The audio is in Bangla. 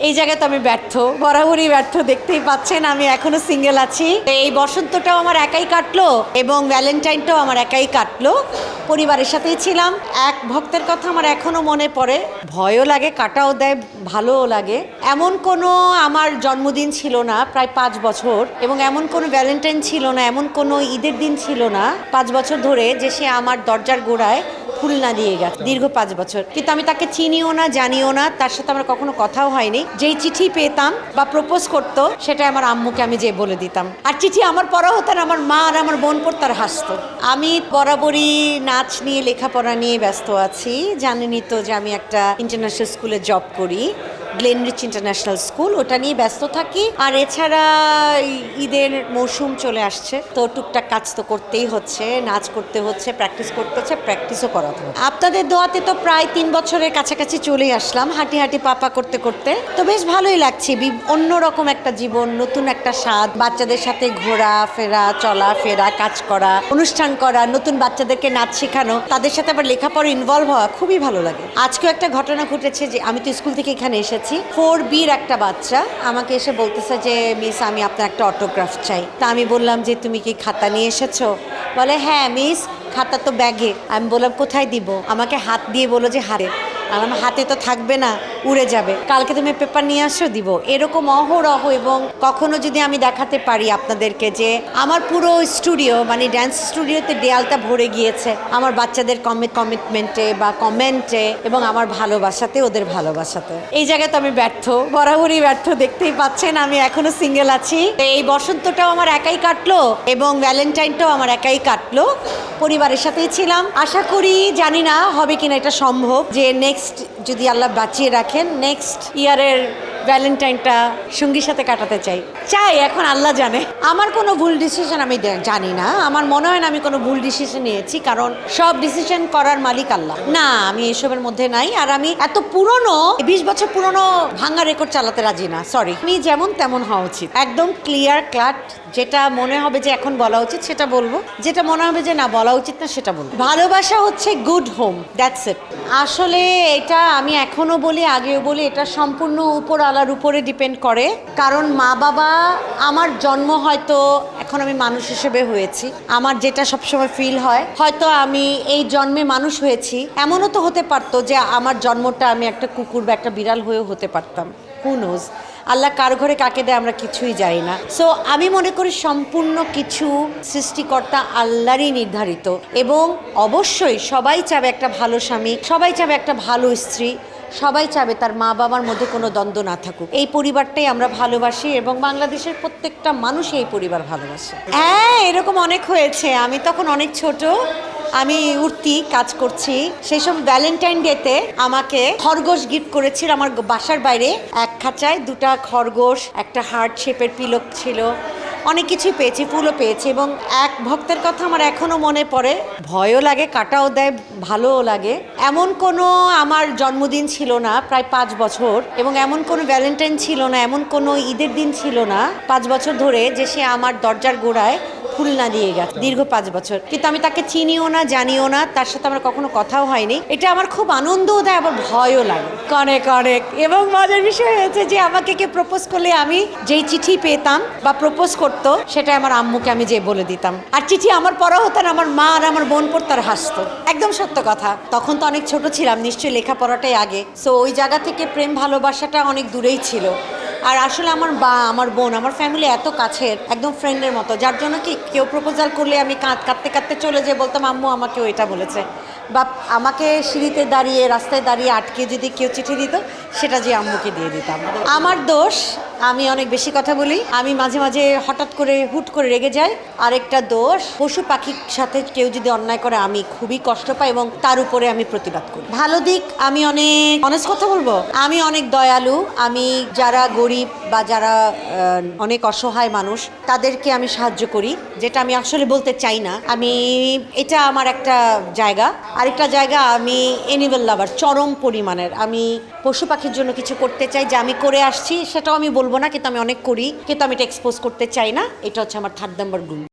এই জায়গায় তো আমি ব্যর্থ, বরাবরই ব্যর্থ। দেখতেই পাচ্ছেন আমি এখনো সিঙ্গেল আছি। এই বসন্তটাও আমার একাই কাটলো এবং ভ্যালেন্টাইনটাও আমার একাই কাটলো। পরিবারের সাথেই ছিলাম। এক ভক্তের কথা আমার এখনো মনে পড়ে, ভয়ও লাগে, কাটাও দেয়, ভালোও লাগে। এমন কোনো আমার জন্মদিন ছিল না প্রায় 5 বছর, এবং এমন কোনো ভ্যালেন্টাইন ছিল না, এমন কোনো ঈদের দিন ছিল না 5 বছর ধরে যে সে আমার দরজার গোড়ায় ফুল না দিয়ে গেছে। দীর্ঘ 5 বছর। কিন্তু আমি তাকে চিনিও না, জানিও না, তার সাথে আমার কখনো কথাও হয়নি। যেই চিঠি পেতাম বা প্রপোজ করতো সেটা আমার আম্মুকে আমি যে বলে দিতাম। আর চিঠি আমার পড়া হতো না, আমার মা আর আমার বোন পড়তো আর হাসতো। আমি বরাবরই নাচ নিয়ে, লেখাপড়া নিয়ে ব্যস্ত আছি। জানেনই তো যে আমি একটা ইন্টারন্যাশনাল স্কুলে জব করি, গ্লেনরিচ ইন্টারন্যাশনাল স্কুল, ওটা নিয়ে ব্যস্ত থাকি। আর এছাড়া ঈদের মৌসুম চলে আসছে, তো টুকটাক কাজ তো করতেই হচ্ছে, নাচ করতে হচ্ছে, প্র্যাকটিস করতে হচ্ছে, প্র্যাকটিসও করাতে হচ্ছে। আপনাদের দোয়াতে তো প্রায় 3 বছরের কাছাকাছি চলে আসলাম, হাঁটি হাঁটি পাপা করতে করতে। তো বেশ ভালোই লাগছে। অন্যরকম একটা জীবন, নতুন একটা স্বাদ, বাচ্চাদের সাথে ঘোরা ফেরা, চলা ফেরা, কাজ করা, অনুষ্ঠান করা, নতুন বাচ্চাদেরকে নাচ শেখানো, তাদের সাথে আবার লেখাপড়া ইনভলভ হওয়া খুবই ভালো লাগে। আজকেও একটা ঘটনা ঘটেছে যে আমি তো স্কুল থেকে এখানে এসেছি, 4B'র একটা বাচ্চা আমাকে এসে বলতেছে যে মিস, আমি আপনার একটা অটোগ্রাফ চাই। তা আমি বললাম যে তুমি কি খাতা নিয়ে এসেছো? বলে হ্যাঁ মিস, খাতা তো ব্যাগে। আমি বললাম কোথায় দিব? আমাকে হাত দিয়ে বলো যে হাতে। আর আমার হাতে তো থাকবে না, উড়ে যাবে। কালকে তুমি পেপার নিয়ে আসো, দিব। এরকম অহরহ। এবং কখনো যদি আমি দেখাতে পারি আপনাদেরকে যে আমার পুরো স্টুডিও, মানে ড্যান্স স্টুডিওতে দেয়ালটা ভরে গিয়েছে আমার বাচ্চাদের কমিটমেন্টে বা কমেন্টে এবং আমার ভালোবাসাতে, ওদের ভালোবাসাতে। এই জায়গায় তো আমি ব্যর্থ, বরাবরই ব্যর্থ। দেখতেই পাচ্ছেন আমি এখনো সিঙ্গেল আছি। এই বসন্তটাও আমার একাই কাটলো এবং ভ্যালেন্টাইনটাও আমার একাই কাটলো। পরিবারের সাথেই ছিলাম। আশা করি, জানি না হবে কিনা এটা সম্ভব, যে নেক্সট যদি আল্লাহ বাঁচিয়ে রাখেন, নেক্সট ইয়ারের ভ্যালেন্টাইনটা সঙ্গীর সাথে কাটাতে চাই। এখন আল্লাহ জানে। আমার কোনো ভুল ডিসিশন আমি জানি না, আমার মনে হয় না আমি কোনো ভুল ডিসিশন নিয়েছি, কারণ সব ডিসিশন করার মালিক আল্লাহ। না, আমি এসবের মধ্যে নাই। আর আমি এত পুরনো, 20 বছর পুরনো ভাঙা রেকর্ড চালাতে রাজি না। সরি, আমি যেমন তেমন হওয়া উচিত, একদম ক্লিয়ার কাট। যেটা মনে হবে যে এখন বলা উচিত সেটা বলবো, যেটা মনে হবে যে না বলা উচিত না সেটা বলবো। ভালোবাসা হচ্ছে গুড হোম, দ্যাটস ইট। আসলে এটা আমি এখনো বলি, আগেও বলি, এটা সম্পূর্ণ উপর আল্লাহর উপরে ডিপেন্ড করে। কারণ মা বাবা, আমার জন্ম হয়তো এখন আমি মানুষ হিসেবে হয়েছি, আমার যেটা সবসময় ফিল হয়, হয়তো আমি এই জন্মে মানুষ হয়েছি। এমনও তো হতে পারতো যে আমার জন্মটা আমি একটা কুকুর বা একটা বিড়াল হয়েও হতে পারতাম। Who knows? আল্লাহ কার ঘরে কাকে দেয় আমরা কিছুই জানি না। সো আমি মনে করি সম্পূর্ণ কিছু সৃষ্টিকর্তা আল্লাহরই নির্ধারিত, এবং অবশ্যই সবাই চাবে একটা ভালো স্বামী, সবাই চাবে একটা ভালো স্ত্রী, সবাই চাবে তার মা বাবার মধ্যে কোনো দ্বন্দ্ব না থাকুক। এই পরিবারটাই আমরা ভালোবাসি এবং বাংলাদেশের প্রত্যেকটা মানুষ এই পরিবার ভালোবাসে। হ্যাঁ, এরকম অনেক হয়েছে। আমি তখন অনেক ছোট, আমি উঠতি, কাজ করছি। সেই সময় ভ্যালেন্টাইন ডেতে আমাকে খরগোশ গিফট করেছিল আমার বাসার বাইরে। এক খাঁচায় 2টা খরগোশ, একটা হার্ট শেপের পিলক ছিল, অনেক কিছুই পেয়েছি, ফুলও পেয়েছি। এবং এক ভক্তের কথা আমার এখনো মনে পড়ে, ভয়ও লাগে, কাটাও দেয়, ভালোও লাগে। এমন কোনো আমার জন্মদিন ছিল না প্রায় 5 বছর, এবং এমন কোনো ভ্যালেন্টাইন ছিল না, এমন কোনো ঈদের দিন ছিল না 5 বছর ধরে যে সে আমার দরজার গোড়ায় ফুল না দিয়ে গেছে। দীর্ঘ 5 বছর। কিন্তু আমি তাকে চিনিও না, জানিও না, তার সাথে আমার কখনো কথাও হয়নি। এটা আমার খুব আনন্দও দেয়, আবার ভয়ও লাগে অনেক অনেক। এবং মজার বিষয় হয়েছে যে আমাকে কে প্রপোজ করলে আমি যেই চিঠি পেতাম বা প্রপোজ করতো সেটা আমার আম্মুকে আমি যে বলে দিতাম। আর চিঠি আমার পড়া হতো না, আমার মা আর আমার বোন পড়তো আর হাসতো। একদম সত্য কথা। তখন তো অনেক ছোট ছিলাম, নিশ্চয়ই লেখাপড়াটাই আগে। সো ওই জায়গা থেকে প্রেম ভালোবাসাটা অনেক দূরেই ছিল। আর আসলে আমার আমার বোন, আমার ফ্যামিলি এত কাছের, একদম ফ্রেন্ডের মতো, যার জন্য কি কেউ প্রপোজাল করলে আমি কাঁদতে কাঁদতে চলে যেয়ে বলতাম আম্মু আমাকেও এটা বলেছে, বা আমাকে সিঁড়িতে দাঁড়িয়ে, রাস্তায় দাঁড়িয়ে আটকে যদি কেউ চিঠি দিত সেটা যে আম্মুকে দিয়ে দিতাম। আমার দোষ, আমি অনেক বেশি কথা বলি, আমি মাঝে মাঝে হঠাৎ করে হুট করে রেগে যাই। আরেকটা দোষ, পশু পাখির সাথে কেউ যদি অন্যায় করে আমি খুবই কষ্ট পাই এবং তার উপরে আমি প্রতিবাদ করি। ভালো দিক, আমি অনেক অনেস্ট কথা বলবো, আমি অনেক দয়ালু। আমি যারা গরিব বা যারা অনেক অসহায় মানুষ তাদেরকে আমি সাহায্য করি, যেটা আমি আসলে বলতে চাই না। আমি, এটা আমার একটা জায়গা। আরেকটা জায়গা, আমি অ্যানিমাল লাভার চরম পরিমাণের। আমি পশু পাখির জন্য কিছু করতে চাই, যে আমি করে আসছি সেটাও আমি বলবো না, কিন্তু আমি অনেক করি, কিন্তু আমি এটা এক্সপোজ করতে চাই না। এটা হচ্ছে আমার 3 নম্বর গুণ।